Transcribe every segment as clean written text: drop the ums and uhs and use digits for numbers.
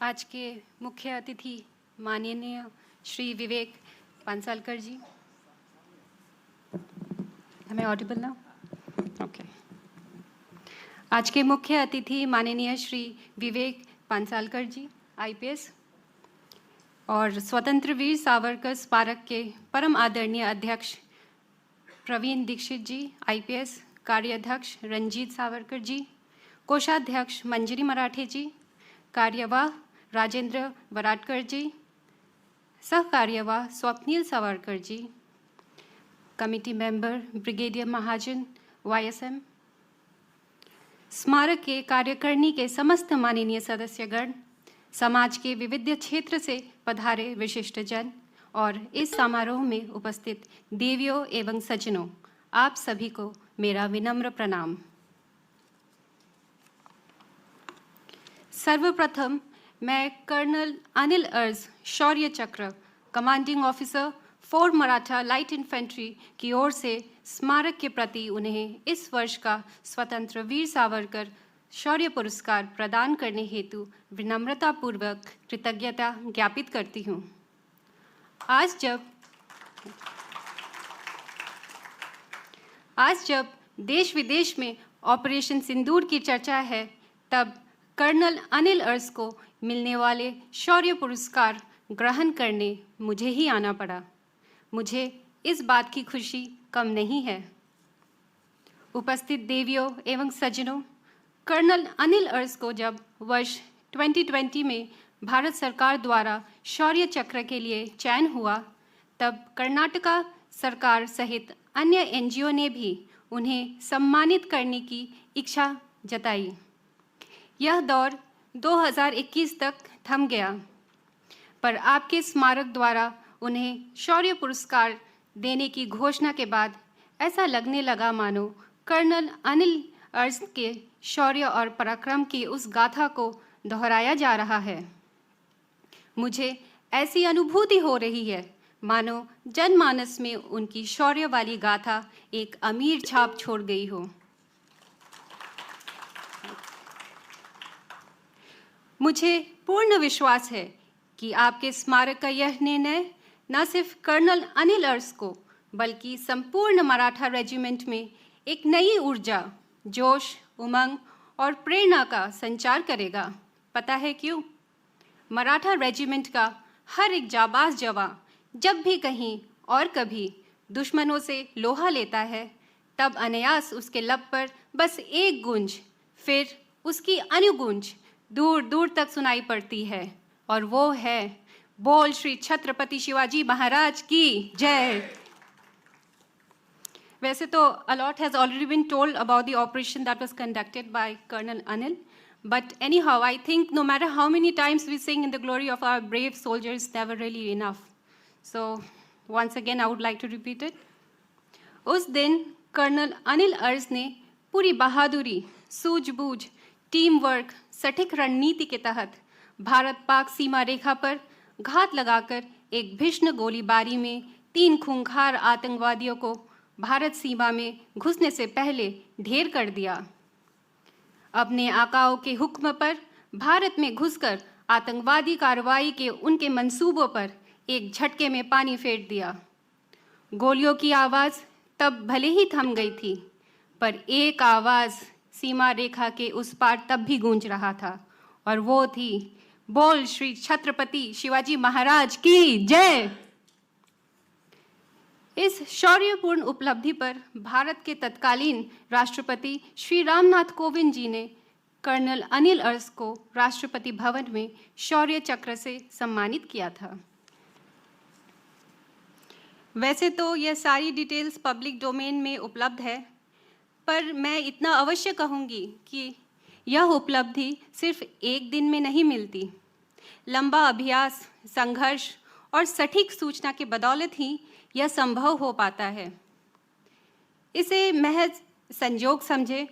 आज के मुख्य अतिथि माननीय श्री विवेक पांसालकर जी, हमें ऑडिबल ना? ओके। आज के मुख्य अतिथि माननीय श्री विवेक पांसालकर जी, आईपीएस, और स्वतंत्र वीर सावरकर स्मारक के परम आदरणीय अध्यक्ष प्रवीण दीक्षित जी, आईपीएस, कार्याध्यक्ष रंजीत सावरकर जी, कोषाध्यक्ष मंजरी मराठे जी, कार्यवाह राजेंद्र वराडकर जी, सह कार्यवाह Swapnil Savarkar ji, committee member brigadier महाजन वाईएसएम, स्मारक के कार्यकारिणी के समस्त माननीय सदस्यगण, समाज के विविध क्षेत्र से पधारे विशिष्टजन और इस समारोह में उपस्थित देवियों एवं सज्जनों, आप सभी को मेरा विनम्र प्रणाम। सर्वप्रथम मैं कर्नल अनिल अर्ज शौर्य चक्र commanding officer 4 Maratha light infantry की ओर से स्मारक के प्रति उन्हें इस वर्ष का स्वतंत्र वीर सावरकर शौर्य पुरस्कार प्रदान करने हेतु विनम्रतापूर्वक कृतज्ञता ज्ञापित करती हूँ। आज जब देश विदेश में ऑपरेशन सिंदूर की चर्चा है, तब कर्नल अनिल अर्ज को मिलने वाले शौर्य पुरस्कार ग्रहण करने मुझे ही आना पड़ा। मुझे इस बात की खुशी कम नहीं है। उपस्थित देवियों एवं सज्जनों, कर्नल अनिल अर्ज को जब वर्ष 2020 में भारत सरकार द्वारा शौर्य चक्र के लिए चयन हुआ, तब कर्नाटका सरकार सहित अन्य एनजीओ ने भी उन्हें सम्मानित करने की इच्छा जताई। यह दौर 2021 तक थम गया, पर आपके स्मारक द्वारा उन्हें शौर्य पुरस्कार देने की घोषणा के बाद ऐसा लगने लगा मानो कर्नल अनिल अर्ज के शौर्य और पराक्रम की उस गाथा को दोहराया जा रहा है। मुझे ऐसी अनुभूति हो रही है मानो जनमानस में उनकी शौर्य वाली गाथा एक अमीर छाप छोड़ गई हो। मुझे पूर्ण विश्वास है कि आपके स्मारक का यह निर्णय न सिर्फ कर्नल अनिल अर्ज को बल्कि संपूर्ण मराठा रेजिमेंट में एक नई ऊर्जा, जोश, उमंग और प्रेरणा का संचार करेगा। पता है क्यों? मराठा रेजिमेंट का हर एक जाबाज जवान जब भी कहीं और कभी दुश्मनों से लोहा लेता है, तब अनायास उसके लब पर बस एक गूंज, फिर उसकी अनुगूंज दूर दूर तक सुनाई पड़ती है, और वो है बोल श्री छत्रपति शिवाजी महाराज की जय। वैसे तो a lot has already been told about the operation that was conducted by Colonel Anil, but anyhow, I think no matter how many times we sing in the glory of our brave soldiers, it's never really enough. So once again, I would like to repeat it. उस दिन colonel Anil अर्ज ने पूरी बहादुरी, सूझबूझ, team work, सटीक रणनीति के तहत भारत पाक सीमा रेखा पर घात लगाकर एक भीषण गोलीबारी में 3 खूंखार आतंकवादियों को भारत सीमा में घुसने से पहले ढेर कर दिया। अपने आकाओं के हुक्म पर भारत में घुसकर आतंकवादी कार्रवाई के उनके मंसूबों पर एक झटके में पानी फेर दिया। गोलियों की आवाज़ तब भले ही थम गई थी, पर एक आवाज़ सीमा रेखा के उस पार तब भी गूंज रहा था, और वो थी बोल श्री छत्रपति शिवाजी महाराज की जय। इस शौर्यपूर्ण उपलब्धि पर भारत के तत्कालीन राष्ट्रपति श्री रामनाथ कोविंद जी ने कर्नल अनिल अर्ज को राष्ट्रपति भवन में शौर्य चक्र से सम्मानित किया था। वैसे तो यह सारी डिटेल्स पब्लिक डोमेन में उपलब्ध है, पर मैं इतना अवश्य कहूँगी कि यह उपलब्धि सिर्फ एक दिन में नहीं मिलती। लंबा अभ्यास, संघर्ष और सटीक सूचना के बदौलत ही यह संभव हो पाता है। इसे महज संयोग समझे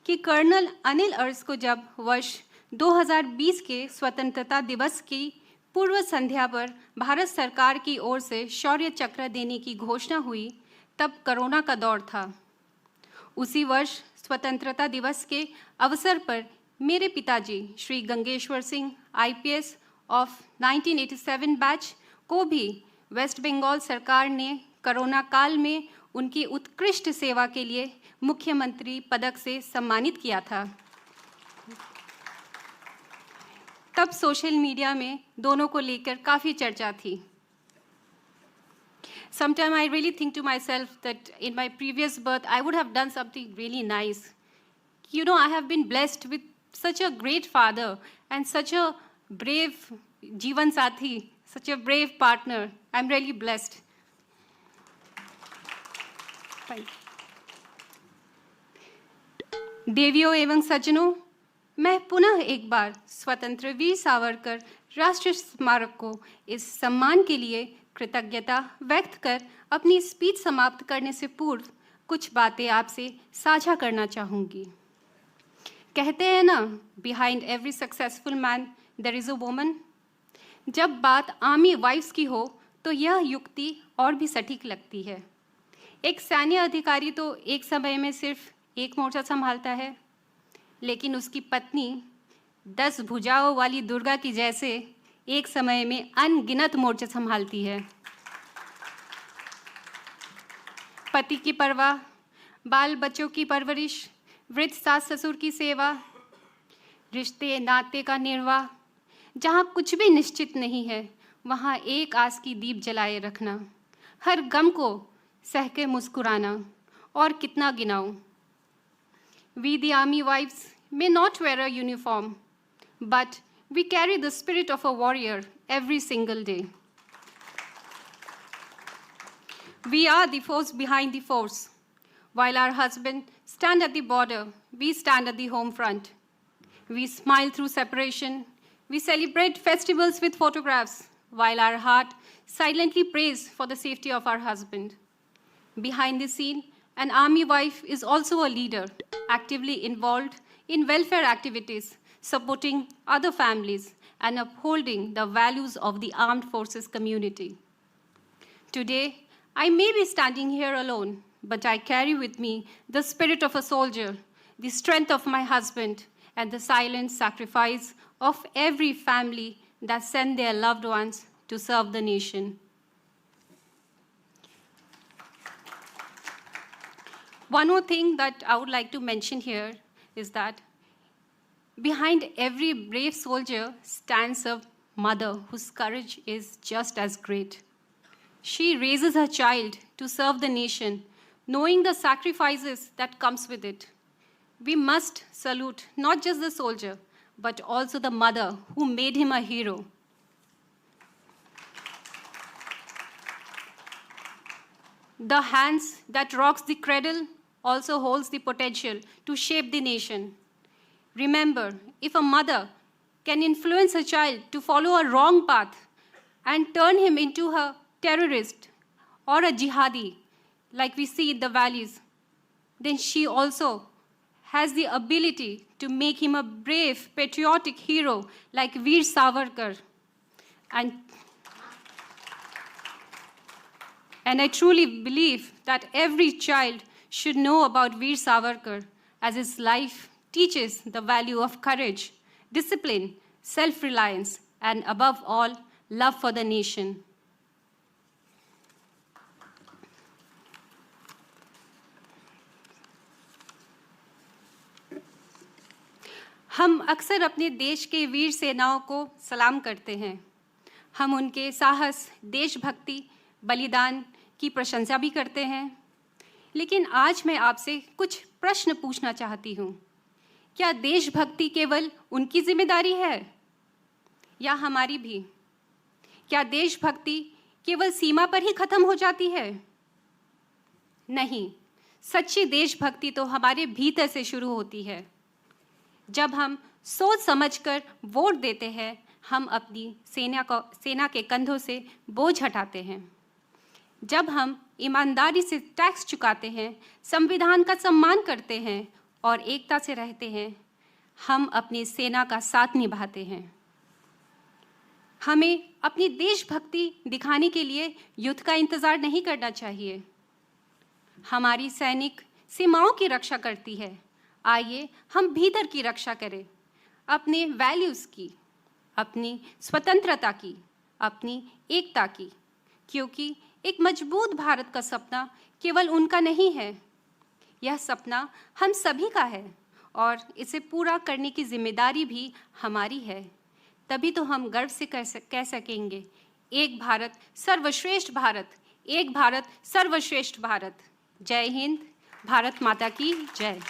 कि कर्नल अनिल अर्ज को जब वर्ष 2020 के स्वतंत्रता दिवस की पूर्व संध्या पर भारत सरकार की ओर से शौर्य चक्र देने की घोषणा हुई, तब कोरोना का दौर था। उसी वर्ष स्वतंत्रता दिवस के अवसर पर मेरे पिताजी Shri Gangeshwar Singh IPS of 1987 batch को भी वेस्ट बंगाल सरकार ने कोरोना काल में उनकी उत्कृष्ट सेवा के लिए मुख्यमंत्री पदक से सम्मानित किया था। तब सोशल मीडिया में दोनों को लेकर काफ़ी चर्चा थी। Sometimes I really think to myself that in my previous birth, I would have done something really nice. You know, I have been blessed with such a great father and such a brave Jeevan Sathi, such a brave partner. I'm really blessed. देवियों एवं सज्जनों, मैं पुनः एक बार स्वतंत्र वीर सावरकर राष्ट्रीय स्मारक को इस सम्मान के लिए कृतज्ञता व्यक्त कर अपनी स्पीच समाप्त करने से पूर्व कुछ बातें आपसे साझा करना चाहूँगी। कहते हैं ना, behind every successful man there is a woman. जब बात आर्मी वाइफ्स की हो तो यह युक्ति और भी सटीक लगती है। एक सैन्य अधिकारी तो एक समय में सिर्फ एक मोर्चा संभालता है, लेकिन उसकी पत्नी 10 भुजाओं वाली दुर्गा की जैसे एक समय में अनगिनत मोर्चे संभालती है। पति की परवाह, बाल बच्चों की परवरिश, वृद्ध सास ससुर की सेवा, रिश्ते नाते का निर्वाह, जहाँ कुछ भी निश्चित नहीं है वहाँ एक आस की दीप जलाए रखना, हर गम को सह के मुस्कुराना, और कितना गिनाऊं। We the army wives may not wear a uniform, but we carry the spirit of a warrior every single day. We are the force behind the force. While our husbands stand at the border, we stand at the home front. We smile through separation. We celebrate festivals with photographs, while our heart silently prays for the safety of our husband. Behind the scene, an army wife is also a leader, actively involved in welfare activities, supporting other families, and upholding the values of the armed forces community. Today, I may be standing here alone, but I carry with me the spirit of a soldier, the strength of my husband, and the silent sacrifice of every family that send their loved ones to serve the nation. One more thing that I would like to mention here is that behind every brave soldier stands a mother whose courage is just as great. She raises her child to serve the nation, knowing the sacrifices that comes with it. We must salute not just the soldier, but also the mother who made him a hero. The hands that rocks the cradle also holds the potential to shape the nation. Remember, if a mother can influence a child to follow a wrong path and turn him into a terrorist or a jihadi, like we see in the valleys, then she also has the ability to make him a brave, patriotic hero like Veer Savarkar. And I truly believe that every child should know about Veer Savarkar, as his life teaches the value of courage, discipline, self-reliance, and above all, love for the nation. हम अक्सर अपने देश के वीर सेनाओं को सलाम करते हैं। हम उनके साहस, देशभक्ति, बलिदान की प्रशंसा भी करते हैं। लेकिन आज मैं आपसे कुछ प्रश्न पूछना चाहती हूँ। क्या देशभक्ति केवल उनकी जिम्मेदारी है या हमारी भी? क्या देशभक्ति केवल सीमा पर ही खत्म हो जाती है? नहीं, सच्ची देशभक्ति तो हमारे भीतर से शुरू होती है। जब हम सोच समझकर वोट देते हैं, हम अपनी सेना के कंधों से बोझ हटाते हैं। जब हम ईमानदारी से टैक्स चुकाते हैं, संविधान का सम्मान करते हैं और एकता से रहते हैं, हम अपनी सेना का साथ निभाते हैं। हमें अपनी देशभक्ति दिखाने के लिए युद्ध का इंतज़ार नहीं करना चाहिए। हमारी सैनिक सीमाओं की रक्षा करती है। आइए हम भीतर की रक्षा करें, अपने वैल्यूज़ की। अपनी स्वतंत्रता की, अपनी एकता की, क्योंकि एक मजबूत भारत का सपना केवल उनका नहीं है, यह सपना हम सभी का है और इसे पूरा करने की जिम्मेदारी भी हमारी है। तभी तो हम गर्व से कह सकेंगे, एक भारत सर्वश्रेष्ठ भारत, एक भारत सर्वश्रेष्ठ भारत। जय हिंद, भारत माता की जय।